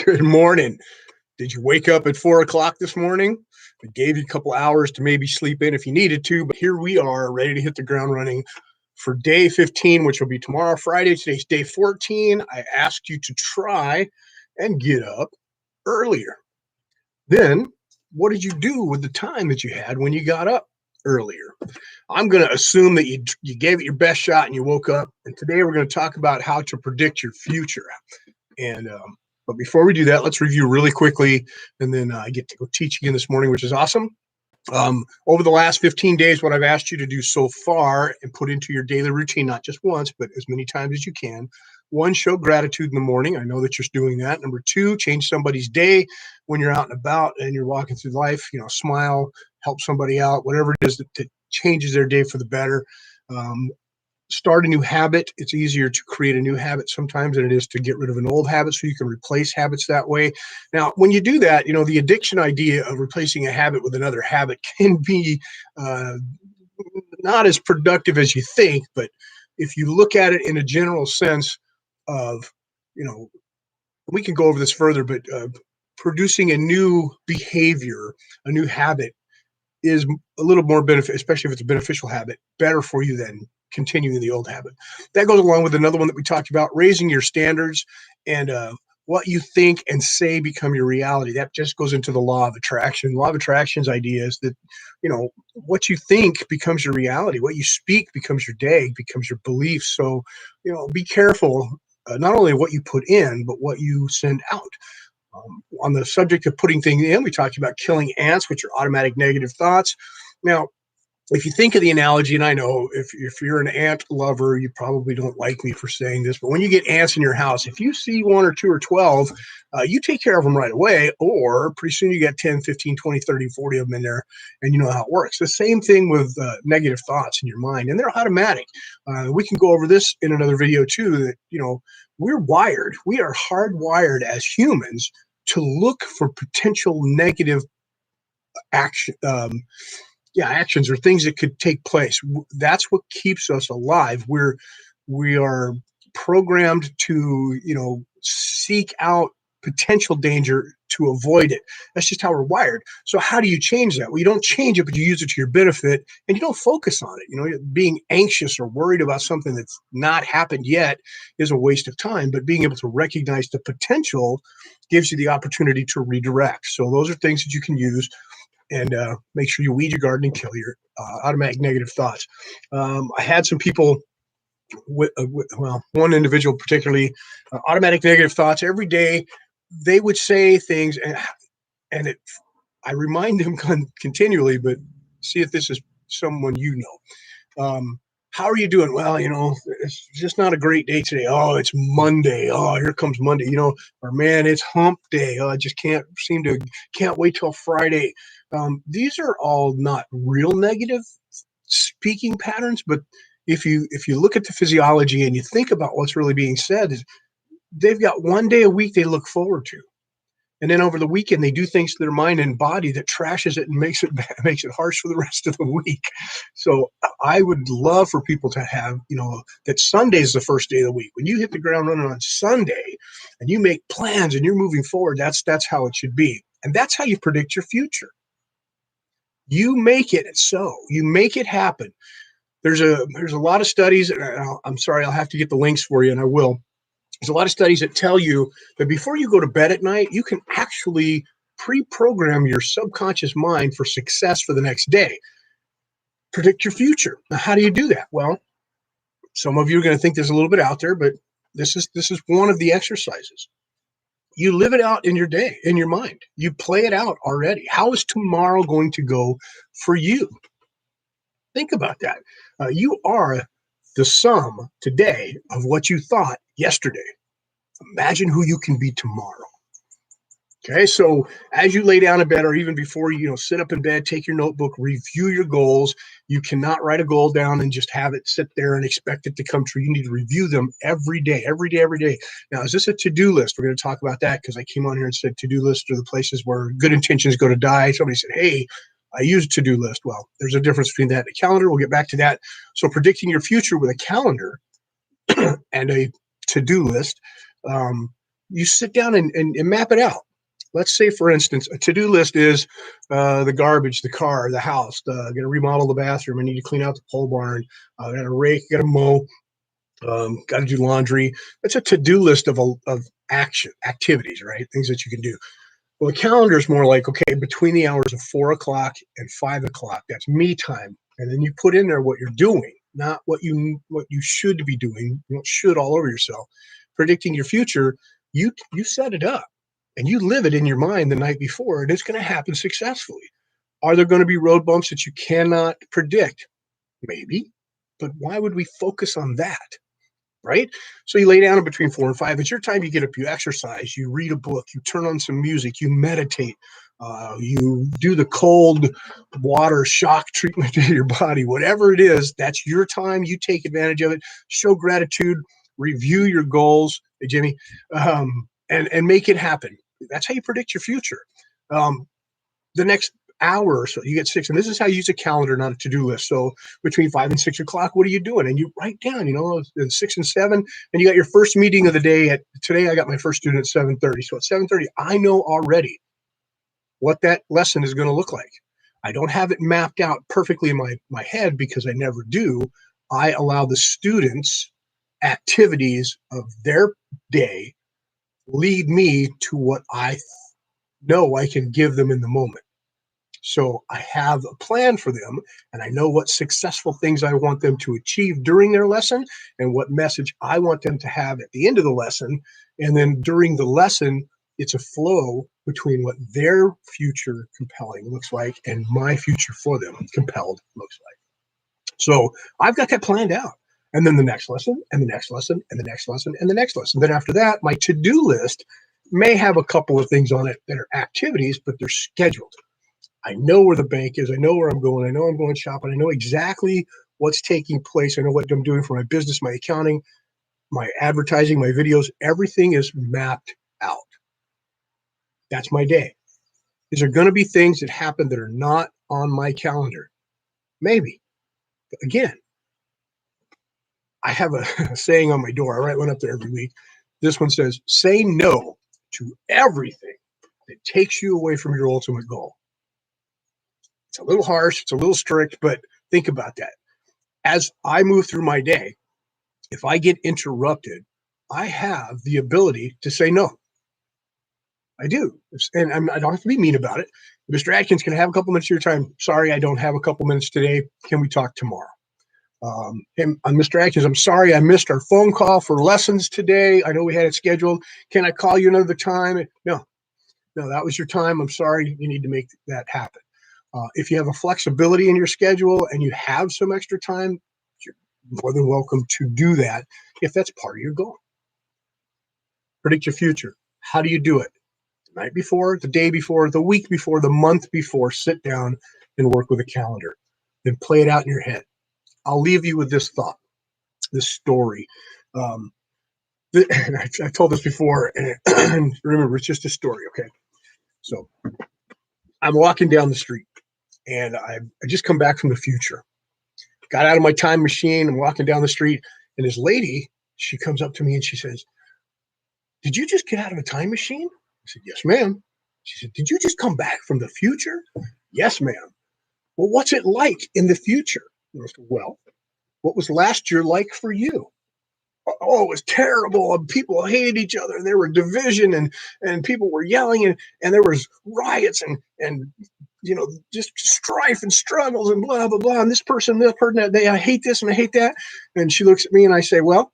Good morning. Did you wake up at 4 o'clock this morning? I gave you a couple hours to maybe sleep in if you needed to, but here we are ready to hit the ground running for day 15, which will be tomorrow, Friday. Today's day 14. I asked you to try and get up earlier. Then, what did you do with the time that you had when you got up earlier? I'm going to assume that you gave it your best shot and you woke up. And today we're going to talk about how to predict your future. And but before we do that, let's review really quickly, and then I get to go teach again this morning, which is awesome. Over the last 15 days, what I've asked you to do so far and put into your daily routine, not just once, but as many times as you can. One, show gratitude in the morning. I know that you're doing that. Number two, change somebody's day when you're out and about and you're walking through life. Smile, help somebody out, whatever it is that changes their day for the better. Start a new habit. It's easier to create a new habit sometimes than it is to get rid of an old habit, so you can replace habits that way. Now, when you do that, the addiction idea of replacing a habit with another habit can be not as productive as you think, but if you look at it in a general sense of, we can go over this further, but producing a new behavior, a new habit is a little more benefit, especially if it's a beneficial habit, better for you than continuing the old habit. That goes along with another one that we talked about, raising your standards, and what you think and say become your reality. That just goes into the law of attraction. Law of attraction's idea is that, what you think becomes your reality. What you speak becomes your day, becomes your belief. So, be careful, not only what you put in, but what you send out. On the subject of putting things in, we talked about killing ants, which are automatic negative thoughts. Now, if you think of the analogy, and I know if you're an ant lover, you probably don't like me for saying this, but when you get ants in your house, if you see one or two or 12, you take care of them right away, or pretty soon you got 10, 15, 20, 30, 40 of them in there, and you know how it works. The same thing with negative thoughts in your mind, and they're automatic. We can go over this in another video too, that, we are hardwired as humans to look for potential negative action, actions or things that could take place. That's what keeps us alive. We are programmed to, seek out potential danger to avoid it. That's just how we're wired. So how do you change that? Well, you don't change it, but you use it to your benefit, and you don't focus on it. Being anxious or worried about something that's not happened yet is a waste of time, but being able to recognize the potential gives you the opportunity to redirect. So those are things that you can use, and make sure you weed your garden and kill your automatic negative thoughts. I had some people, one individual particularly, automatic negative thoughts every day. They would say things, and I remind them continually, but see if this is someone how are you doing? Well, it's just not a great day today. Oh, it's Monday. Oh, here comes Monday. Or man, it's hump day. Oh, I just can't wait till Friday. These are all not real negative speaking patterns, but if you look at the physiology and you think about what's really being said, is they've got one day a week they look forward to. And then over the weekend, they do things to their mind and body that trashes it and makes it harsh for the rest of the week. So I would love for people to have, that Sunday is the first day of the week. When you hit the ground running on Sunday and you make plans and you're moving forward, that's how it should be. And that's how you predict your future. You make it so. You make it happen. There's a lot of studies, and I'm sorry, I'll have to get the links for you, and I will. There's a lot of studies that tell you that before you go to bed at night, you can actually pre-program your subconscious mind for success for the next day. Predict your future. Now, how do you do that? Well, some of you are going to think there's a little bit out there, but this is one of the exercises. You live it out in your day, in your mind. You play it out already. How is tomorrow going to go for you? Think about that. You are the sum today of what you thought yesterday. Imagine who you can be tomorrow. Okay, so as you lay down in bed, or even before you sit up in bed, take your notebook, review your goals. You cannot write a goal down and just have it sit there and expect it to come true. You need to review them every day, every day, every day. Now, is this a to-do list? We're going to talk about that because I came on here and said to-do lists are the places where good intentions go to die. Somebody said, hey, I use a to-do list. Well, there's a difference between that and a calendar. We'll get back to that. So predicting your future with a calendar and a to-do list, you sit down and map it out. Let's say, for instance, a to-do list is the garbage, the car, the house. Got to remodel the bathroom. I need to clean out the pole barn. Got to rake. Got to mow. Got to do laundry. That's a to-do list of action activities, right? Things that you can do. Well, the calendar is more like, okay, between the hours of 4 o'clock and 5 o'clock, that's me time. And then you put in there what you're doing, not what you should be doing. You don't should all over yourself. Predicting your future, you set it up and you live it in your mind the night before, and it's going to happen successfully. Are there going to be road bumps that you cannot predict? Maybe, but why would we focus on that? Right? So you lay down in between 4 and 5. It's your time. You get up, you exercise, you read a book, you turn on some music, you meditate, you do the cold water shock treatment to your body, whatever it is, that's your time. You take advantage of it, show gratitude, review your goals, hey, Jimmy, and make it happen. That's how you predict your future. The next hour or so, you get 6, and this is how you use a calendar, not a to-do list. So between 5 and 6 o'clock, what are you doing? And you write down, 6 and 7, and you got your first meeting of the day. Today I got my first student at 7:30. So at 7:30, I know already what that lesson is going to look like. I don't have it mapped out perfectly in my head because I never do. I allow the students' activities of their day lead me to what I know I can give them in the moment. So I have a plan for them, and I know what successful things I want them to achieve during their lesson and what message I want them to have at the end of the lesson. And then during the lesson, it's a flow between what their future compelling looks like and my future for them compelled looks like. So I've got that planned out. And then the next lesson, and the next lesson, and the next lesson, and the next lesson. Then after that, my to-do list may have a couple of things on it that are activities, but they're scheduled. I know where the bank is. I know where I'm going. I know I'm going shopping. I know exactly what's taking place. I know what I'm doing for my business, my accounting, my advertising, my videos. Everything is mapped out. That's my day. Is there going to be things that happen that are not on my calendar? Maybe. But again, I have a saying on my door. I write one up there every week. This one says, say no to everything that takes you away from your ultimate goal. It's a little harsh, it's a little strict, but think about that. As I move through my day, if I get interrupted, I have the ability to say no. I do. And I don't have to be mean about it. Mr. Adkins, can I have a couple minutes of your time? Sorry, I don't have a couple minutes today. Can we talk tomorrow? And Mr. Adkins, I'm sorry I missed our phone call for lessons today. I know we had it scheduled. Can I call you another time? No, that was your time. I'm sorry. You need to make that happen. If you have a flexibility in your schedule and you have some extra time, you're more than welcome to do that if that's part of your goal. Predict your future. How do you do it? The night before, the day before, the week before, the month before, sit down and work with a calendar. Then play it out in your head. I'll leave you with this thought, this story. I've told this before, and remember, it's just a story, okay? So I'm walking down the street, and I just come back from the future. Got out of my time machine. I'm walking down the street, and this lady, she comes up to me and she says, "Did you just get out of a time machine?" I said, "Yes, ma'am." She said, "Did you just come back from the future?" "Yes, ma'am." "Well, what's it like in the future?" I said, "Well, what was last year like for you?" "Oh, it was terrible. People hated each other, and there were division, and people were yelling, and there was riots, and just strife and struggles and blah blah blah. And this person, that day, I hate this and I hate that." And she looks at me and I say, "Well,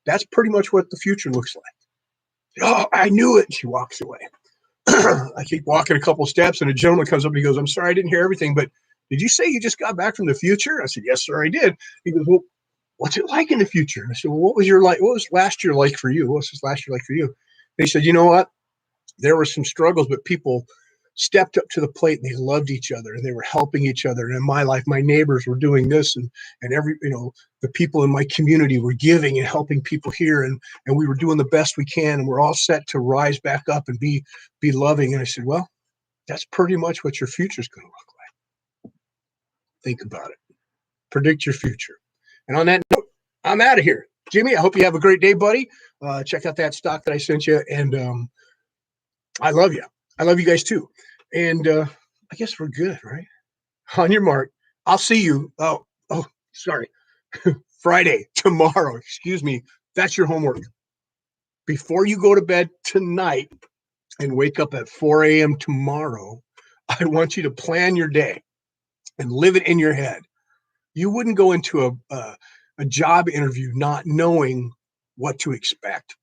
that's pretty much what the future looks like." "Oh, I knew it." And she walks away. I keep walking a couple steps, and a gentleman comes up and he goes, "I'm sorry, I didn't hear everything, but did you say you just got back from the future?" I said, "Yes, sir, I did." He goes, "Well, what's it like in the future?" And I said, "Well, what was last year like for you? What was this last year like for you?" And he said, "You know what? There were some struggles, but people stepped up to the plate and they loved each other and they were helping each other. And in my life, my neighbors were doing this, and the people in my community were giving and helping people here, and we were doing the best we can, and we're all set to rise back up and be loving." And I said, "Well, that's pretty much what your future is going to look like. Think about it. Predict your future." And on that note, I'm out of here. Jimmy, I hope you have a great day, buddy. Check out that stock that I sent you. And I love you. I love you guys too. And I guess we're good, right? On your mark. I'll see you. Sorry. Friday, tomorrow. Excuse me. That's your homework. Before you go to bed tonight and wake up at 4 a.m. tomorrow, I want you to plan your day and live it in your head. You wouldn't go into a job interview not knowing what to expect.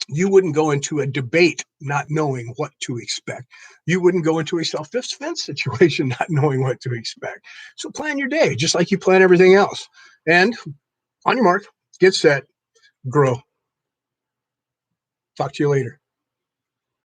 You wouldn't go into a debate not knowing what to expect. You wouldn't go into a self-defense situation not knowing what to expect. So plan your day just like you plan everything else. And on your mark, get set, grow. Talk to you later.